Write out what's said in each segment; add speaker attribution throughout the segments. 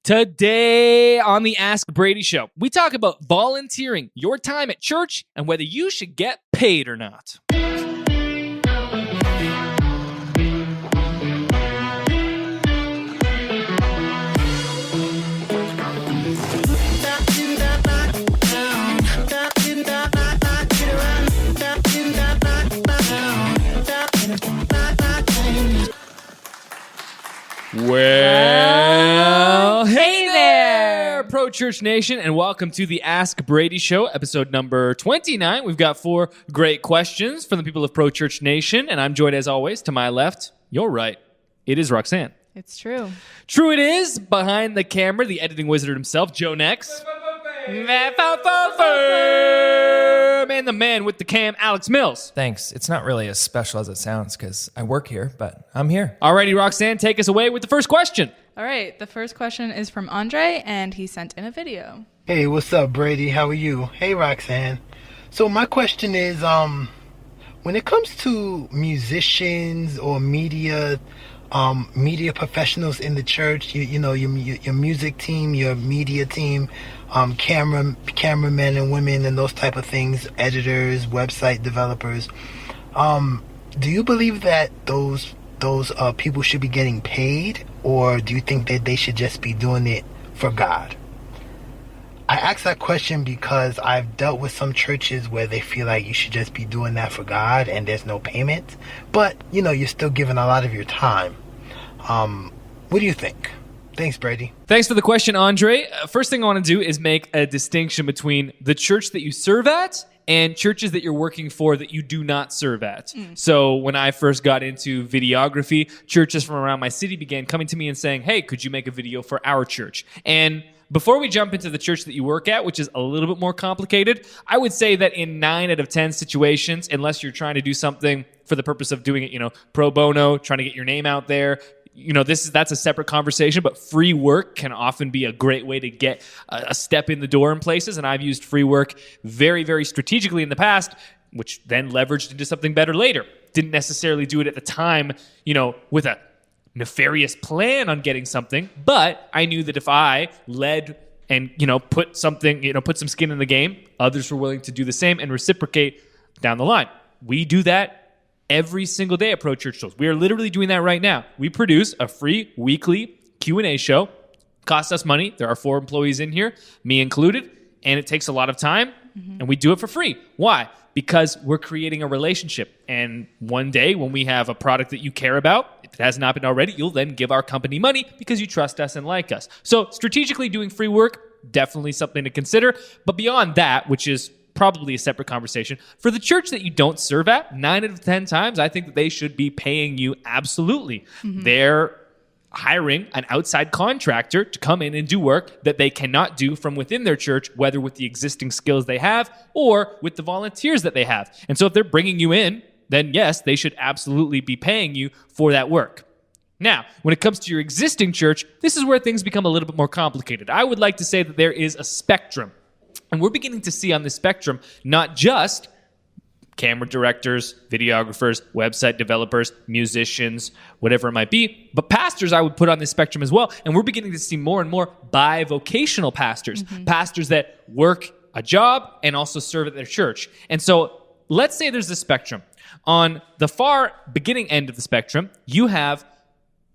Speaker 1: Today on the Ask Brady Show, we talk about volunteering, your time at church, and whether you should get paid or not. Well, hey there, Pro Church Nation, and welcome to the Ask Brady Show, episode number 29. We've got 4 great questions from the people of Pro Church Nation, and I'm joined as always to my left, your right. It is Roxanne.
Speaker 2: It's true.
Speaker 1: True it is. Behind the camera, the editing wizard himself, Joe Nex. And the man with the cam, Alex Mills.
Speaker 3: Thanks. It's not really as special as it sounds because I work here, but I'm here.
Speaker 1: Alrighty, Roxanne, take us away with the first question.
Speaker 2: All right. The first question is from Andre, and he sent in a video.
Speaker 4: Hey, what's up, Brady? How are you? Hey, Roxanne. So my question is, when it comes to musicians or media professionals in the church, you know, your music team, your media team, cameramen and women and those type of things, editors, website developers, do you believe that those people should be getting paid, or do you think that they should just be doing it for God? I ask that question because I've dealt with some churches where they feel like you should just be doing that for God and there's no payment, but you know, you're still giving a lot of your time. What do you think? Thanks, Brady.
Speaker 1: Thanks for the question, Andre. First thing I want to do is make a distinction between the church that you serve at and churches that you're working for that you do not serve at. So when I first got into videography, churches from around my city began coming to me and saying, hey, could you make a video for our church? And before we jump into the church that you work at, which is a little bit more complicated, I would say that in 9 out of 10 situations, unless you're trying to do something for the purpose of doing it, pro bono, trying to get your name out there, that's a separate conversation, but free work can often be a great way to get a step in the door in places. And I've used free work very, very strategically in the past, which then leveraged into something better later. Didn't necessarily do it at the time, with a nefarious plan on getting something, but I knew that if I led and, put some skin in the game, others were willing to do the same and reciprocate down the line. We do that every single day at Pro Church Shows. We are literally doing that right now. We produce a free weekly Q&A show. Costs us money. There are 4 employees in here, me included, and it takes a lot of time, and we do it for free. Why? Because we're creating a relationship. And one day when we have a product that you care about, if it hasn't happened already, you'll then give our company money because you trust us and like us. So strategically doing free work, definitely something to consider. But beyond that, which is probably a separate conversation, for the church that you don't serve at, 9 out of 10 times, I think that they should be paying you absolutely. They're hiring an outside contractor to come in and do work that they cannot do from within their church, whether with the existing skills they have or with the volunteers that they have. And so if they're bringing you in, then yes, they should absolutely be paying you for that work. Now, when it comes to your existing church, this is where things become a little bit more complicated. I would like to say that there is a spectrum. And we're beginning to see on this spectrum not just camera directors, videographers, website developers, musicians, whatever it might be, but pastors I would put on this spectrum as well. And we're beginning to see more and more bivocational pastors, pastors that work a job and also serve at their church. And so let's say there's this spectrum. On the far beginning end of the spectrum, you have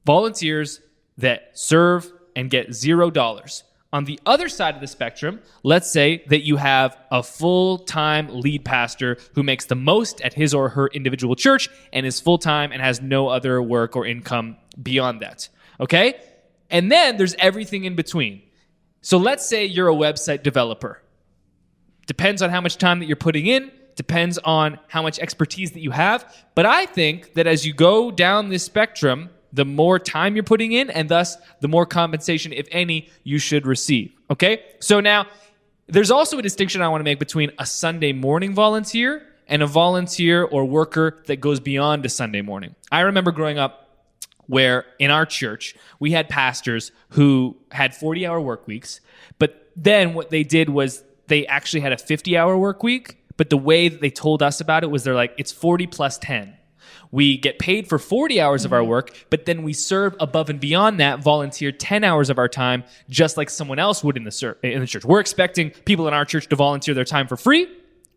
Speaker 1: volunteers that serve and get $0. On the other side of the spectrum, let's say that you have a full-time lead pastor who makes the most at his or her individual church and is full-time and has no other work or income beyond that, okay? And then there's everything in between. So let's say you're a website developer. Depends on how much time that you're putting in, depends on how much expertise that you have, but I think that as you go down this spectrum, the more time you're putting in, and thus the more compensation, if any, you should receive. Okay? So now, there's also a distinction I want to make between a Sunday morning volunteer and a volunteer or worker that goes beyond a Sunday morning. I remember growing up where in our church, we had pastors who had 40-hour work weeks, but then what they did was they actually had a 50-hour work week, but the way that they told us about it was they're like, it's 40 plus 10. We get paid for 40 hours of our work, but then we serve above and beyond that, volunteer 10 hours of our time, just like someone else would in the church. We're expecting people in our church to volunteer their time for free.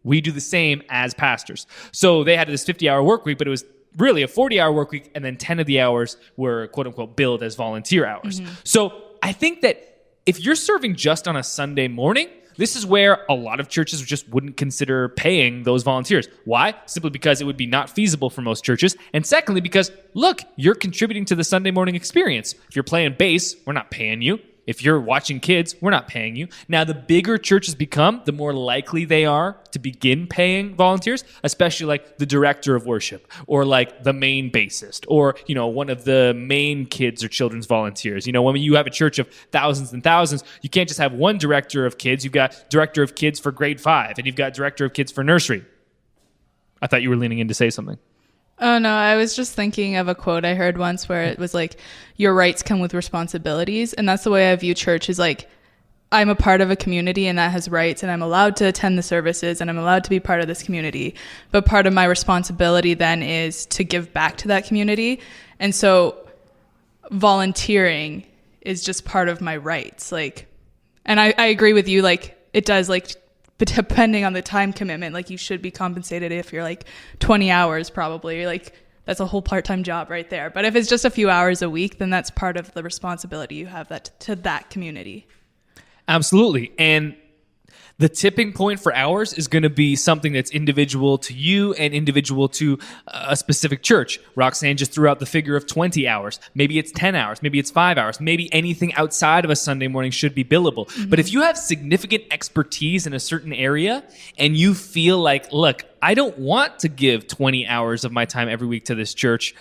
Speaker 1: We do the same as pastors. So they had this 50-hour work week, but it was really a 40-hour work week, and then 10 of the hours were quote-unquote billed as volunteer hours. So I think that if you're serving just on a Sunday morning, this is where a lot of churches just wouldn't consider paying those volunteers. Why? Simply because it would be not feasible for most churches. And secondly, because, look, you're contributing to the Sunday morning experience. If you're playing bass, we're not paying you. If you're watching kids, we're not paying you. Now, the bigger churches become, the more likely they are to begin paying volunteers, especially like the director of worship or like the main bassist or, one of the main kids or children's volunteers. When you have a church of thousands and thousands, you can't just have one director of kids. You've got director of kids for grade 5 and you've got director of kids for nursery. I thought you were leaning in to say something.
Speaker 2: Oh, no, I was just thinking of a quote I heard once where it was like, your rights come with responsibilities. And that's the way I view church is like, I'm a part of a community and that has rights and I'm allowed to attend the services and I'm allowed to be part of this community. But part of my responsibility then is to give back to that community. And so volunteering is just part of my rights. And I agree with you, it does but depending on the time commitment, you should be compensated if you're 20 hours probably. That's a whole part-time job right there. But if it's just a few hours a week, then that's part of the responsibility you have to that community.
Speaker 1: Absolutely. And the tipping point for hours is going to be something that's individual to you and individual to a specific church. Roxanne just threw out the figure of 20 hours. Maybe it's 10 hours. Maybe it's 5 hours. Maybe anything outside of a Sunday morning should be billable. But if you have significant expertise in a certain area and you feel like, look, I don't want to give 20 hours of my time every week to this church,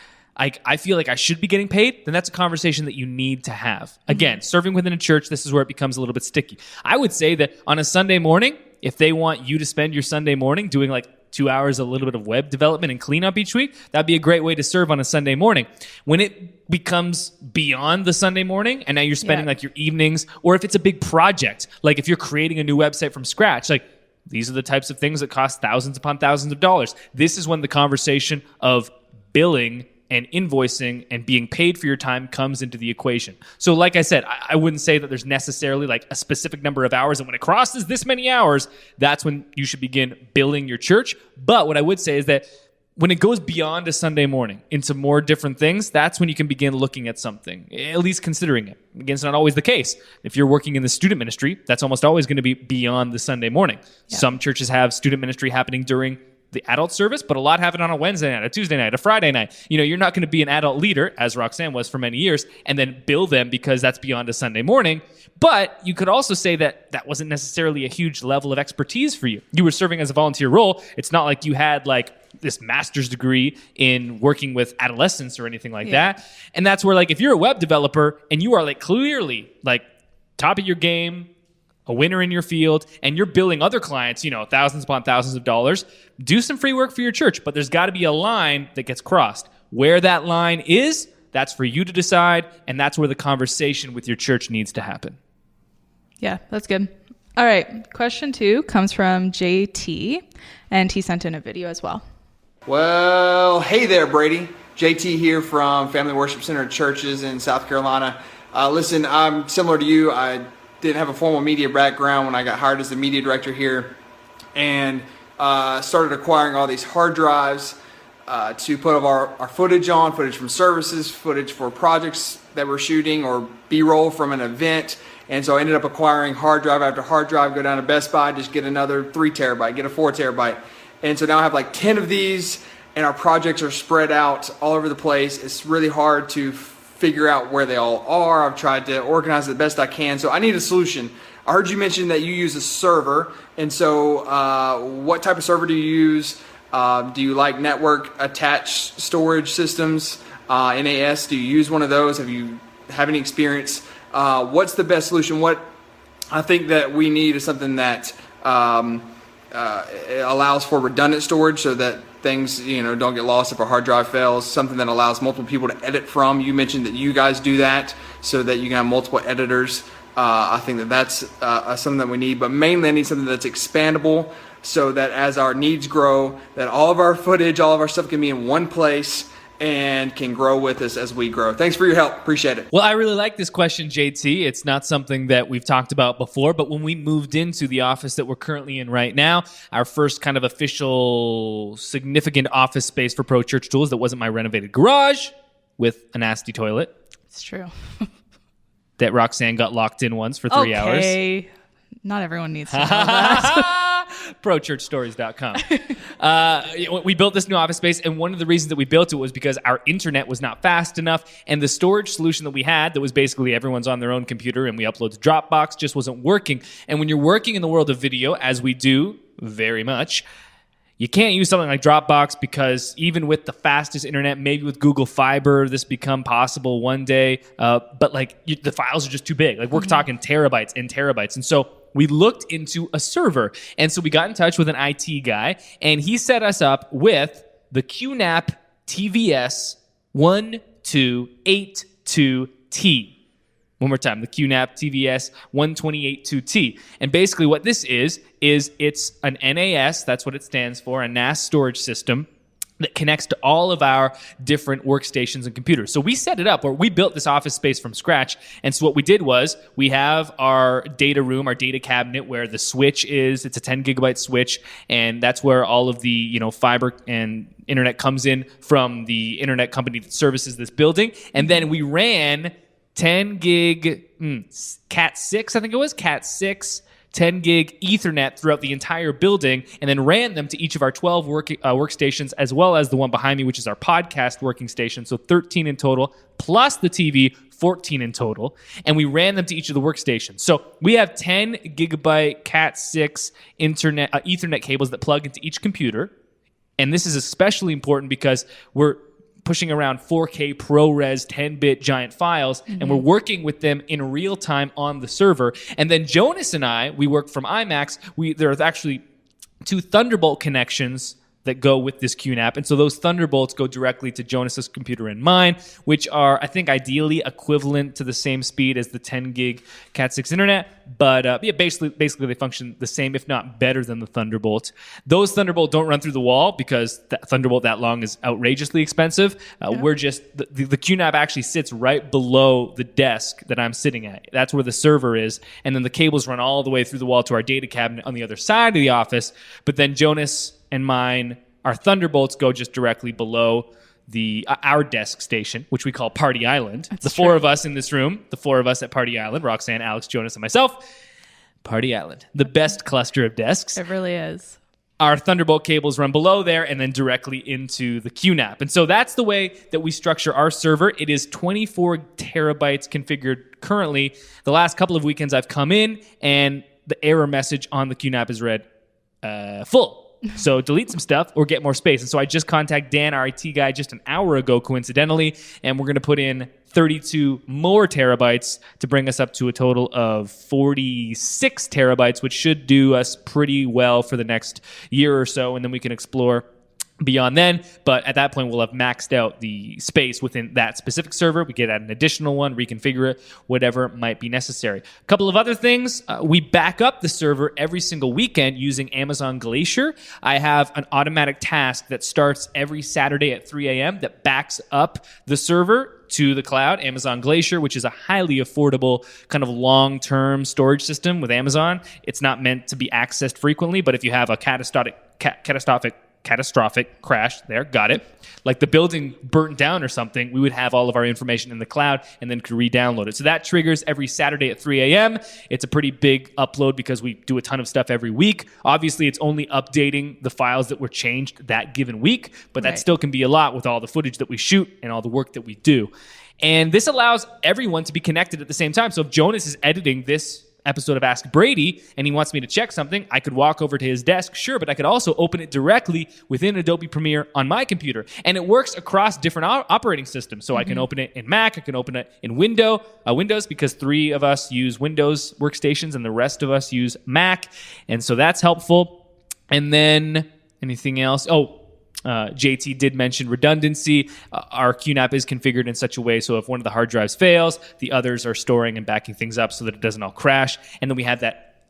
Speaker 1: I feel like I should be getting paid, then that's a conversation that you need to have. Again, serving within a church, this is where it becomes a little bit sticky. I would say that on a Sunday morning, if they want you to spend your Sunday morning doing 2 hours, a little bit of web development and cleanup each week, that'd be a great way to serve on a Sunday morning. When it becomes beyond the Sunday morning and now you're spending your evenings, or if it's a big project, like if you're creating a new website from scratch, these are the types of things that cost thousands upon thousands of dollars. This is when the conversation of billing and invoicing and being paid for your time comes into the equation. So like I said, I wouldn't say that there's necessarily a specific number of hours, and when it crosses this many hours, that's when you should begin billing your church. But what I would say is that when it goes beyond a Sunday morning into more different things, that's when you can begin looking at something, at least considering it. Again, it's not always the case. If you're working in the student ministry, that's almost always going to be beyond the Sunday morning. Yeah. Some churches have student ministry happening during the adult service, but a lot have it on a Wednesday night, a Tuesday night, a Friday night. You're not going to be an adult leader, as Roxanne was for many years, and then bill them because that's beyond a Sunday morning. But you could also say that that wasn't necessarily a huge level of expertise for you. You were serving as a volunteer role. It's not like you had this master's degree in working with adolescents or anything like that. And that's where if you're a web developer and you are clearly top of your game, a winner in your field, and you're billing other clients, thousands upon thousands of dollars, do some free work for your church. But there's got to be a line that gets crossed. Where that line is, that's for you to decide, and that's where the conversation with your church needs to happen.
Speaker 2: Yeah, that's good. All right, question 2 comes from JT, and he sent in a video as well.
Speaker 5: Well, hey there, Brady. JT here from Family Worship Center Churches in South Carolina. Listen, I'm similar to you. I didn't have a formal media background when I got hired as the media director here, and started acquiring all these hard drives to put our footage on, footage from services, footage for projects that we're shooting, or B-roll from an event. And so I ended up acquiring hard drive after hard drive, go down to Best Buy, just get another 3 terabyte, get a 4 terabyte. And so now I have 10 of these, and our projects are spread out all over the place. It's really hard to figure out where they all are. I've tried to organize it the best I can. So I need a solution. I heard you mention that you use a server. And so what type of server do you use? Do you like network attached storage systems? NAS, do you use one of those? Have you have any experience? What's the best solution? What I think that we need is something that allows for redundant storage so that things don't get lost if a hard drive fails, something that allows multiple people to edit from. You mentioned that you guys do that so that you can have multiple editors. I think that's something that we need, but mainly I need something that's expandable, so that as our needs grow, that all of our footage, all of our stuff can be in one place and can grow with us as we grow. Thanks for your help. Appreciate it.
Speaker 1: Well, I really like this question, JT. It's not something that we've talked about before, but when we moved into the office that we're currently in right now, our first kind of official significant office space for Pro Church Tools that wasn't my renovated garage with a nasty toilet
Speaker 2: It's true.
Speaker 1: that Roxanne got locked in once for 3 hours.
Speaker 2: Okay. Not everyone needs to know that.
Speaker 1: ProChurchStories.com. We built this new office space, and one of the reasons that we built it was because our internet was not fast enough, and the storage solution that we had that was basically everyone's on their own computer and we upload to Dropbox just wasn't working. And when you're working in the world of video, as we do very much, you can't use something like Dropbox because even with the fastest internet, maybe with Google Fiber, this become possible one day. But the files are just too big. Like we're talking terabytes and terabytes. And so we looked into a server. And so we got in touch with an IT guy, and he set us up with the QNAP TVS 1282T. One more time, the QNAP TVS 1282T. And basically what this is it's an NAS, that's what it stands for, a NAS storage system that connects to all of our different workstations and computers. So we set it up, or we built this office space from scratch. And so what we did was we have our data room, our data cabinet where the switch is. It's a 10 gigabyte switch, and that's where all of the fiber and internet comes in from the internet company that services this building. And then we ran 10 gig Cat 6, I think it was, Cat 6, 10 gig Ethernet throughout the entire building, and then ran them to each of our 12 workstations, as well as the one behind me, which is our podcast working station. So 13 in total, plus the TV, 14 in total. And we ran them to each of the workstations. So we have 10 gigabyte Cat 6 Ethernet cables that plug into each computer. And this is especially important because we're pushing around 4K ProRes 10-bit giant files, and we're working with them in real time on the server. And then Jonas and I, we work from IMAX. There's actually 2 Thunderbolt connections that go with this QNAP. And so those Thunderbolts go directly to Jonas's computer and mine, which are, I think, ideally equivalent to the same speed as the 10 gig Cat 6 internet. But basically they function the same, if not better than the Thunderbolt. Those Thunderbolt don't run through the wall because that Thunderbolt that long is outrageously expensive. We're just, the QNAP actually sits right below the desk that I'm sitting at. That's where the server is. And then the cables run all the way through the wall to our data cabinet on the other side of the office. But then Jonas and mine, our Thunderbolts go just directly below our desk station, which we call Party Island.
Speaker 2: That's
Speaker 1: the
Speaker 2: true.
Speaker 1: 4 of us in this room, the 4 of us at Party Island, Roxanne, Alex, Jonas, and myself. Party Island, the best cluster of desks.
Speaker 2: It really is.
Speaker 1: Our Thunderbolt cables run below there and then directly into the QNAP. And so that's the way that we structure our server. It is 24 terabytes configured currently. The last couple of weekends I've come in and the error message on the QNAP is read full. So delete some stuff or get more space. And so I just contacted Dan, our IT guy, just an hour ago, coincidentally, and we're going to put in 32 more terabytes to bring us up to a total of 46 terabytes, which should do us pretty well for the next year or so, and then we can explore beyond then. But at that point, we'll have maxed out the space within that specific server. We could add an additional one, reconfigure it, whatever might be necessary. A couple of other things. We back up the server every single weekend using Amazon Glacier. I have an automatic task that starts every Saturday at 3 a.m. that backs up the server to the cloud, Amazon Glacier, which is a highly affordable kind of long-term storage system with Amazon. It's not meant to be accessed frequently, but if you have a catastrophic crash there, got it, like the building burnt down or something, we would have all of our information in the cloud and then could re-download it. So that triggers every Saturday at 3 a.m. It's a pretty big upload because we do a ton of stuff every week. Obviously, it's only updating the files that were changed that given week, but that still can be a lot with all the footage that we shoot and all the work that we do. And this allows everyone to be connected at the same time. So if Jonas is editing this episode of Ask Brady and he wants me to check something, I could walk over to his desk, sure, but I could also open it directly within Adobe Premiere on my computer. And it works across different operating systems. So I can open it in Mac, I can open it in Windows because 3 of us use Windows workstations and the rest of us use Mac. And so that's helpful. And then anything else? JT did mention redundancy. Our QNAP is configured in such a way so if one of the hard drives fails, the others are storing and backing things up so that it doesn't all crash. And then we have that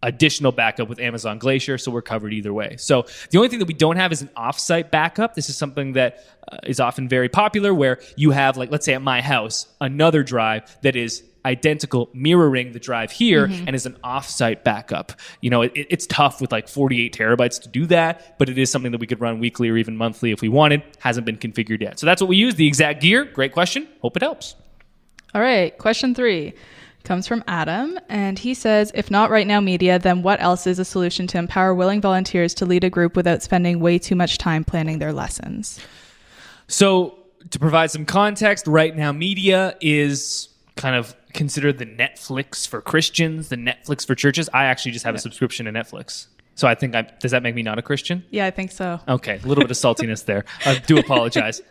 Speaker 1: additional backup with Amazon Glacier, so we're covered either way. So the only thing that we don't have is an offsite backup. This is something that is often very popular, where you have, like, let's say at my house, another drive that is identical, mirroring the drive here, and is an offsite backup. You know, it's tough with like 48 terabytes to do that, but it is something that we could run weekly or even monthly if we wanted. Hasn't been configured yet. So that's what we use, the exact gear. Great question. Hope it helps.
Speaker 2: All right, question 3 comes from Adam, and he says, if not Right Now Media, then what else is a solution to empower willing volunteers to lead a group without spending way too much time planning their lessons?
Speaker 1: So to provide some context, Right Now Media is kind of considered the Netflix for Christians, the Netflix for churches. I actually just have a subscription to Netflix. So I think does that make me not a Christian?
Speaker 2: Yeah, I think so.
Speaker 1: Okay, a little bit of saltiness there. I do apologize.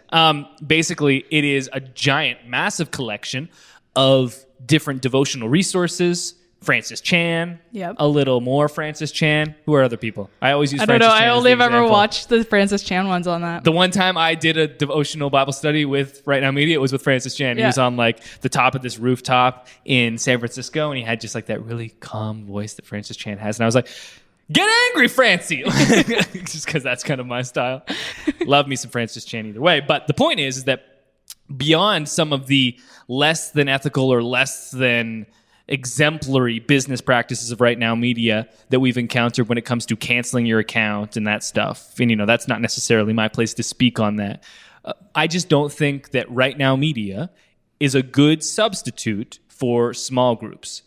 Speaker 1: Basically, it is a giant, massive collection of different devotional resources. Francis Chan, a little more Francis Chan. Who are other people? I always use
Speaker 2: I don't
Speaker 1: Francis
Speaker 2: know.
Speaker 1: Chan
Speaker 2: I
Speaker 1: as
Speaker 2: only
Speaker 1: the
Speaker 2: have ever
Speaker 1: example.
Speaker 2: watched the Francis Chan ones on that.
Speaker 1: The one time I did a devotional Bible study with Right Now Media, it was with Francis Chan. He was on like the top of this rooftop in San Francisco, and he had just like that really calm voice that Francis Chan has. And I was like, get angry, Francie! Just because that's kind of my style. Love me some Francis Chan either way. But the point is that beyond some of the less than ethical or less than exemplary business practices of Right Now Media that we've encountered when it comes to canceling your account and that stuff, and that's not necessarily my place to speak on that. I just don't think that Right Now Media is a good substitute for small groups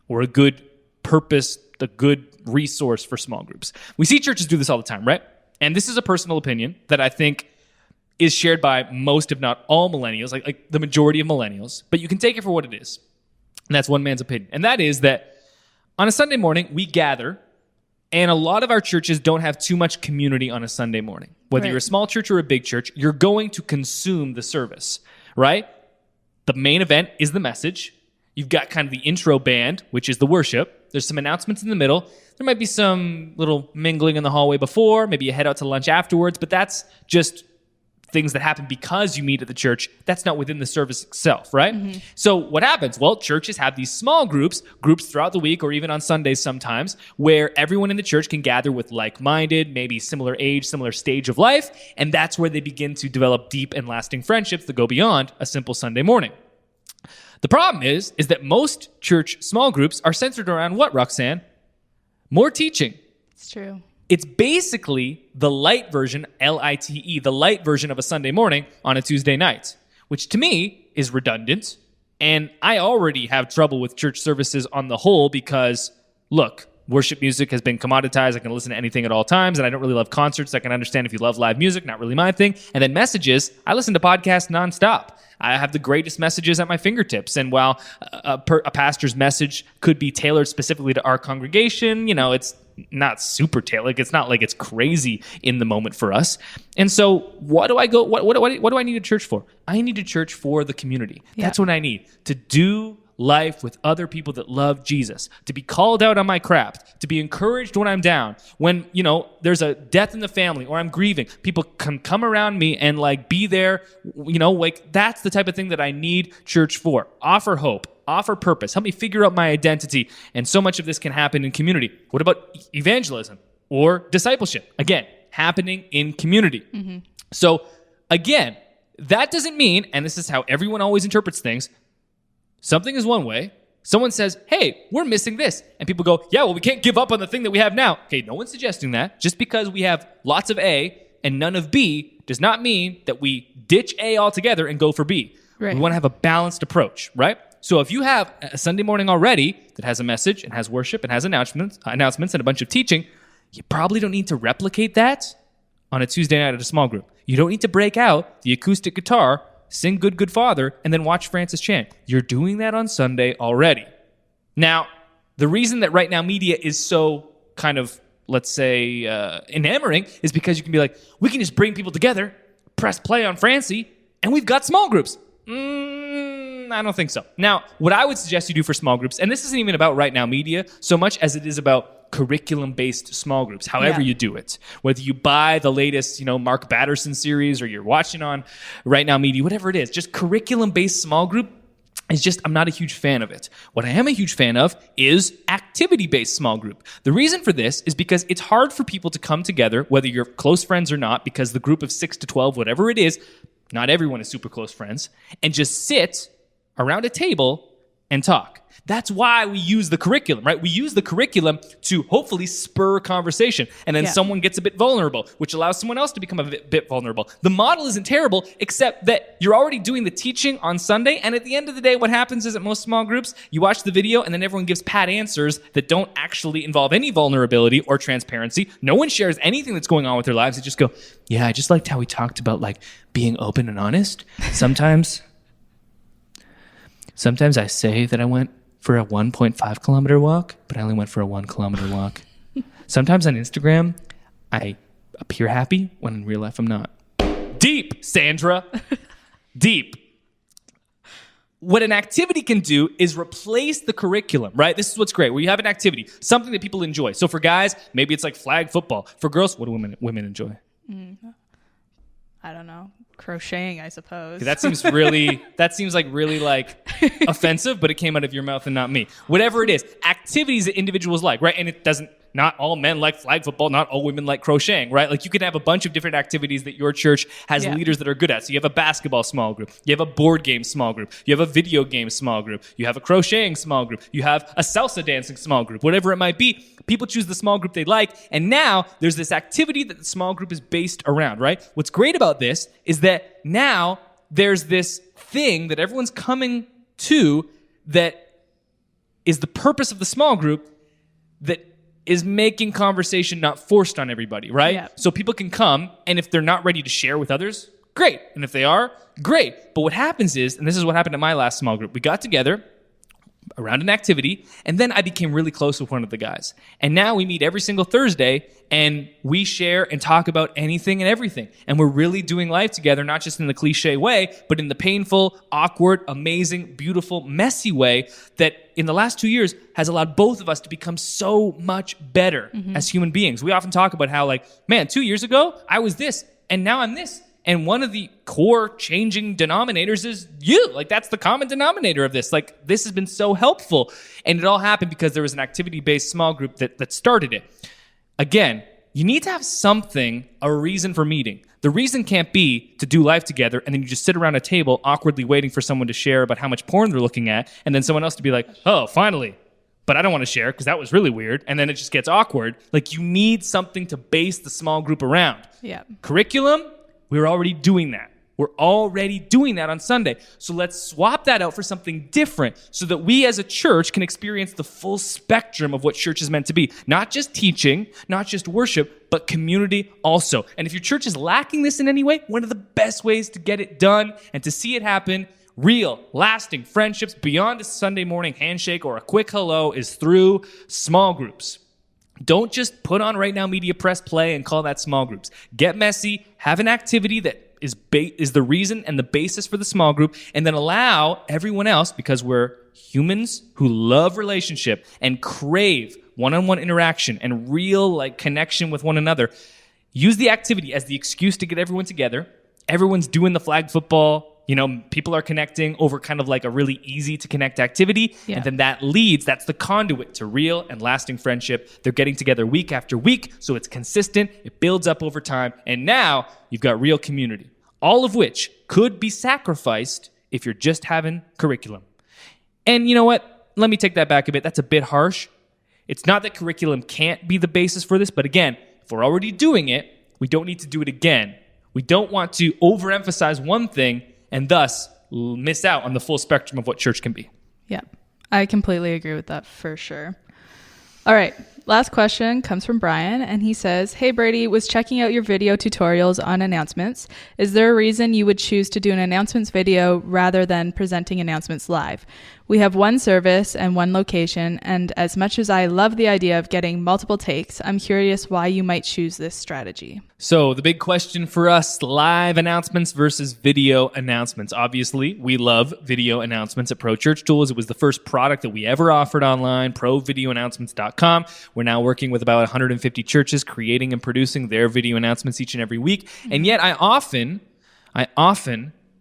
Speaker 1: or a good purpose, a good resource for small groups. We see churches do this all the time, right? And this is a personal opinion that I think is shared by most, if not all, millennials, like the majority of millennials, but you can take it for what it is. And that's one man's opinion. And that is that on a Sunday morning, we gather, and a lot of our churches don't have too much community on a Sunday morning. Whether you're a small church or a big church, you're going to consume the service, right? The main event is the message. You've got kind of the intro band, which is the worship. There's some announcements in the middle. There might be some little mingling in the hallway before. Maybe you head out to lunch afterwards, but that's just things that happen because you meet at the church. That's not within the service itself, right? So what happens? Well, churches have these small groups throughout the week or even on Sundays sometimes, where everyone in the church can gather with like-minded, maybe similar age, similar stage of life, and that's where they begin to develop deep and lasting friendships that go beyond a simple Sunday morning. The problem is that most church small groups are centered around what, Roxanne? More teaching.
Speaker 2: It's true.
Speaker 1: It's basically the light version, L-I-T-E, the light version of a Sunday morning on a Tuesday night, which to me is redundant. And I already have trouble with church services on the whole because, look, worship music has been commoditized. I can listen to anything at all times, and I don't really love concerts. I can understand if you love live music, not really my thing. And then messages, I listen to podcasts nonstop. I have the greatest messages at my fingertips. And while a pastor's message could be tailored specifically to our congregation, it's not super tailored. It's not like it's crazy in the moment for us. And so what do I go? What do I need a church for? I need a church for the community. That's what I need to do life with other people that love Jesus, to be called out on my craft, to be encouraged when I'm down, when, there's a death in the family or I'm grieving, people can come around me and be there, that's the type of thing that I need church for. Offer hope, offer purpose, help me figure out my identity. And so much of this can happen in community. What about evangelism or discipleship? Again, happening in community. So again, that doesn't mean, and this is how everyone always interprets things, something is one way. Someone says, hey, we're missing this. And people go, yeah, well, we can't give up on the thing that we have now. Okay, no one's suggesting that. Just because we have lots of A and none of B does not mean that we ditch A altogether and go for B. Right. We want to have a balanced approach, right? So if you have a Sunday morning already that has a message and has worship and has announcements and a bunch of teaching, you probably don't need to replicate that on a Tuesday night at a small group. You don't need to break out the acoustic guitar, sing Good, Good Father, and then watch Francis Chan. You're doing that on Sunday already. Now, the reason that Right Now Media is so kind of, let's say, enamoring is because you can be like, we can just bring people together, press play on Francie, and we've got small groups. I don't think so. Now, what I would suggest you do for small groups, and this isn't even about Right Now Media so much as it is about curriculum-based small groups, however you do it. Whether you buy the latest, Mark Batterson series or you're watching on Right Now Media, whatever it is, just curriculum-based small group, I'm not a huge fan of it. What I am a huge fan of is activity-based small group. The reason for this is because it's hard for people to come together, whether you're close friends or not, because the group of 6 to 12, whatever it is, not everyone is super close friends, and just sit around a table and talk. That's why we use the curriculum, right? We use the curriculum to hopefully spur conversation. And then someone gets a bit vulnerable, which allows someone else to become a bit vulnerable. The model isn't terrible, except that you're already doing the teaching on Sunday. And at the end of the day, what happens is at most small groups, you watch the video and then everyone gives pat answers that don't actually involve any vulnerability or transparency. No one shares anything that's going on with their lives. They just go, yeah, I just liked how we talked about like being open and honest. Sometimes I say that I went for a 1.5 kilometer walk, but I only went for a 1 kilometer walk. Sometimes on Instagram, I appear happy when in real life I'm not. Deep, Sandra. Deep. What an activity can do is replace the curriculum, right? This is what's great. Where you have an activity, something that people enjoy. So for guys, maybe it's like flag football. For girls, what do women enjoy?
Speaker 2: I don't know. Crocheting, I suppose.
Speaker 1: That seems like really like offensive, but it came out of your mouth and not me. Whatever it is, activities that individuals like, right? And it doesn't, not all men like flag football, not all women like crocheting, right? Like you can have a bunch of different activities that your church has leaders that are good at. So you have a basketball small group, you have a board game small group, you have a video game small group, you have a crocheting small group, you have a salsa dancing small group, whatever it might be. People choose the small group they like, and now there's this activity that the small group is based around, right? What's great about this is that now there's this thing that everyone's coming to that is the purpose of the small group that is making conversation not forced on everybody, right?
Speaker 2: Yeah.
Speaker 1: So people can come, and if they're not ready to share with others, great. And if they are, great. But what happens is, and this is what happened at my last small group, we got together around an activity, and then I became really close with one of the guys. And now we meet every single Thursday, and we share and talk about anything and everything. And we're really doing life together, not just in the cliche way, but in the painful, awkward, amazing, beautiful, messy way that in the last 2 years has allowed both of us to become so much better as human beings. We often talk about how like, man, 2 years ago, I was this, and now I'm this. And one of the core changing denominators is you. Like, that's the common denominator of this. Like, this has been so helpful. And it all happened because there was an activity-based small group that started it. Again, you need to have something, a reason for meeting. The reason can't be to do life together and then you just sit around a table awkwardly waiting for someone to share about how much porn they're looking at and then someone else to be like, oh, finally. But I don't want to share because that was really weird. And then it just gets awkward. Like, you need something to base the small group around.
Speaker 2: Yeah.
Speaker 1: Curriculum, we're already doing that. We're already doing that on Sunday. So let's swap that out for something different so that we as a church can experience the full spectrum of what church is meant to be. Not just teaching, not just worship, but community also. And if your church is lacking this in any way, one of the best ways to get it done and to see it happen, real, lasting friendships beyond a Sunday morning handshake or a quick hello, is through small groups. Don't just put on Right Now Media, press play, and call that small groups. Get messy, have an activity that is the reason and the basis for the small group, and then allow everyone else, because we're humans who love relationship and crave one-on-one interaction and real like connection with one another, use the activity as the excuse to get everyone together. Everyone's doing the flag football. You know, people are connecting over kind of like a really easy to connect activity. Yeah. And then that's the conduit to real and lasting friendship. They're getting together week after week, so it's consistent. It builds up over time. And now you've got real community, all of which could be sacrificed if you're just having curriculum. And you know what? Let me take that back a bit. That's a bit harsh. It's not that curriculum can't be the basis for this, but again, if we're already doing it, we don't need to do it again. We don't want to overemphasize one thing and thus miss out on the full spectrum of what church can be.
Speaker 2: Yeah, I completely agree with that for sure. All right, last question comes from Brian, and he says, hey, Brady, was checking out your video tutorials on announcements. Is there a reason you would choose to do an announcements video rather than presenting announcements live? We have one service and one location, and as much as I love the idea of getting multiple takes, I'm curious why you might choose this strategy.
Speaker 1: So the big question for us, live announcements versus video announcements. Obviously, we love video announcements at Pro Church Tools. It was the first product that we ever offered online, provideoannouncements.com. We're now working with about 150 churches, creating and producing their video announcements each and every week. And yet I often,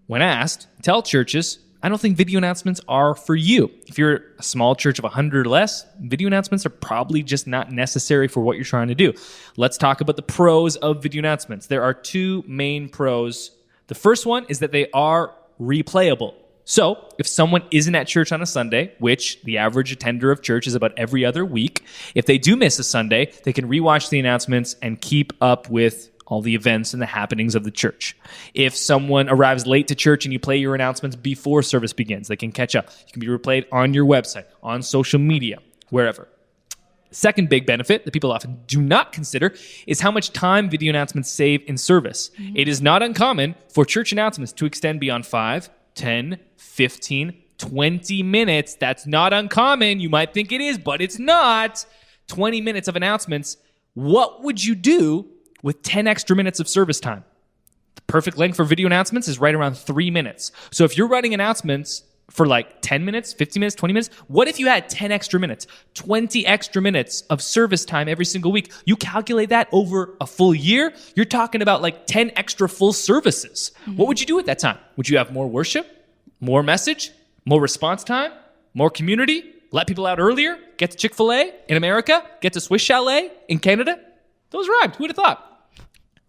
Speaker 1: when asked, tell churches, I don't think video announcements are for you. If you're a small church of 100 or less, video announcements are probably just not necessary for what you're trying to do. Let's talk about the pros of video announcements. There are two main pros. The first one is that they are replayable. So if someone isn't at church on a Sunday, which the average attender of church is about every other week, if they do miss a Sunday, they can rewatch the announcements and keep up with all the events and the happenings of the church. If someone arrives late to church and you play your announcements before service begins, they can catch up. You can be replayed on your website, on social media, wherever. Second big benefit that people often do not consider is how much time video announcements save in service. It is not uncommon for church announcements to extend beyond 5, 10, 15, 20 minutes. That's not uncommon. You might think it is, but it's not. 20 minutes of announcements. What would you do with 10 extra minutes of service time? The perfect length for video announcements is right around 3 minutes. So if you're running announcements for like 10 minutes, 15 minutes, 20 minutes, what if you had 10 extra minutes, 20 extra minutes of service time every single week? You calculate that over a full year, you're talking about like 10 extra full services. What would you do at that time? Would you have more worship, more message, more response time, more community, let people out earlier, get to Chick-fil-A in America, get to Swiss Chalet in Canada? Those rhymed. Who would have thought?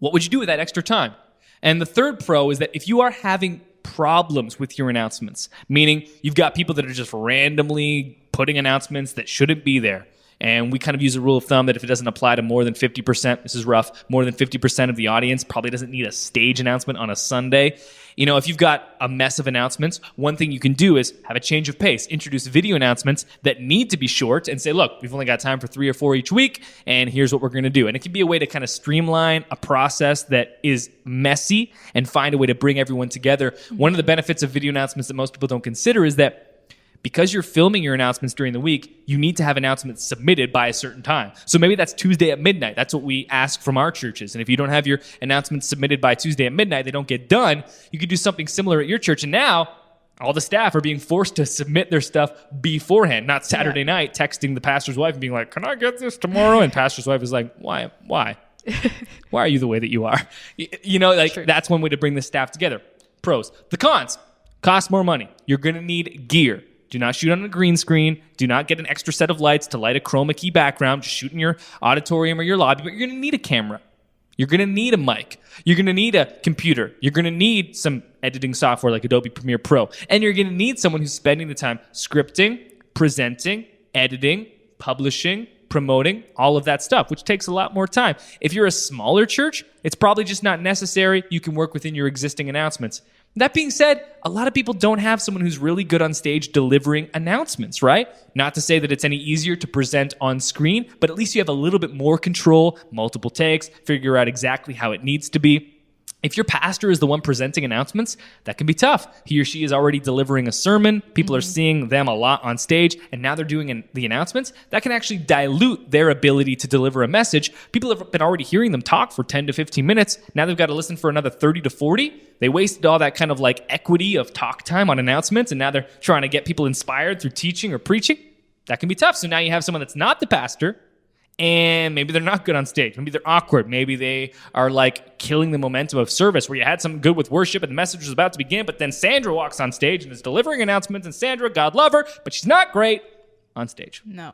Speaker 1: What would you do with that extra time? And the third pro is that if you are having problems with your announcements, meaning you've got people that are just randomly putting announcements that shouldn't be there, and we kind of use a rule of thumb that if it doesn't apply to more than 50%, this is rough, more than 50% of the audience probably doesn't need a stage announcement on a Sunday. You know, if you've got a mess of announcements, one thing you can do is have a change of pace, introduce video announcements that need to be short and say, look, we've only got time for 3 or 4 each week, and here's what we're going to do. And it can be a way to kind of streamline a process that is messy and find a way to bring everyone together. One of the benefits of video announcements that most people don't consider is that because you're filming your announcements during the week, you need to have announcements submitted by a certain time. So maybe that's Tuesday at midnight. That's what we ask from our churches. And if you don't have your announcements submitted by Tuesday at midnight, they don't get done. You could do something similar at your church. And now all the staff are being forced to submit their stuff beforehand, not Saturday night, texting the pastor's wife and being like, can I get this tomorrow? And pastor's wife is like, why? Why are you the way that you are? You know, like that's one way to bring the staff together. Pros. The cons. Cost more money. You're going to need gear. Do not shoot on a green screen. Do not get an extra set of lights to light a chroma key background. Just shoot in your auditorium or your lobby. But you're going to need a camera. You're going to need a mic. You're going to need a computer. You're going to need some editing software like Adobe Premiere Pro. And you're going to need someone who's spending the time scripting, presenting, editing, publishing, promoting, all of that stuff, which takes a lot more time. If you're a smaller church, it's probably just not necessary. You can work within your existing announcements. That being said, a lot of people don't have someone who's really good on stage delivering announcements, right? Not to say that it's any easier to present on screen, but at least you have a little bit more control, multiple takes, figure out exactly how it needs to be. If your pastor is the one presenting announcements, that can be tough. He or she is already delivering a sermon. People are seeing them a lot on stage, and now they're doing the announcements. That can actually dilute their ability to deliver a message. People have been already hearing them talk for 10 to 15 minutes. Now they've got to listen for another 30 to 40. They wasted all that kind of like equity of talk time on announcements, and now they're trying to get people inspired through teaching or preaching. That can be tough. So now you have someone that's not the pastor, and maybe they're not good on stage. Maybe they're awkward. Maybe they are like killing the momentum of service where you had something good with worship and the message was about to begin, but then Sandra walks on stage and is delivering announcements, and Sandra, God love her, but she's not great on stage.
Speaker 2: No.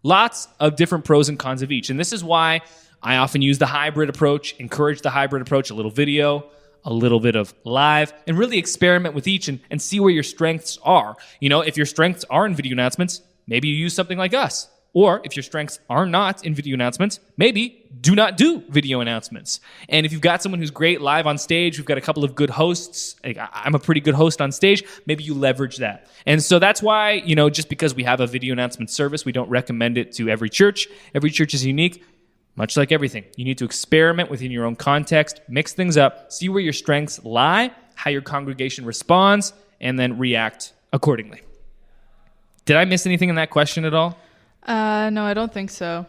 Speaker 1: Lots of different pros and cons of each. And this is why I often use the hybrid approach, encourage the hybrid approach, a little video, a little bit of live, and really experiment with each and see where your strengths are. You know, if your strengths are in video announcements, maybe you use something like us. Or if your strengths are not in video announcements, maybe do not do video announcements. And if you've got someone who's great live on stage, we've got a couple of good hosts. Like, I'm a pretty good host on stage. Maybe you leverage that. And so that's why, you know, just because we have a video announcement service, we don't recommend it to every church. Every church is unique. Much like everything, you need to experiment within your own context, mix things up, see where your strengths lie, how your congregation responds, and then react accordingly. Did I miss anything in that question at all?
Speaker 2: No, I don't think so.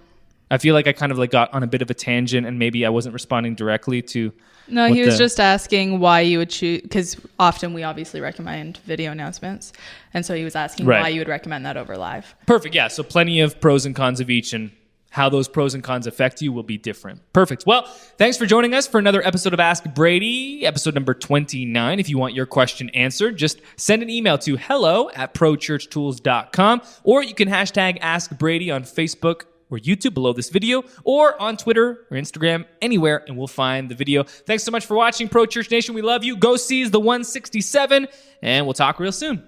Speaker 1: I feel like I kind of like got on a bit of a tangent and maybe I wasn't responding directly to.
Speaker 2: No, he was just asking why you would choose, because often we obviously recommend video announcements. And so he was asking why you would recommend that over live.
Speaker 1: Perfect. Yeah. So plenty of pros and cons of each and how those pros and cons affect you will be different. Perfect. Well, thanks for joining us for another episode of Ask Brady, episode number 29. If you want your question answered, just send an email to hello@prochurchtools.com, or you can hashtag Ask Brady on Facebook or YouTube below this video, or on Twitter or Instagram, anywhere, and we'll find the video. Thanks so much for watching, Pro Church Nation. We love you. Go Seas the 167, and we'll talk real soon.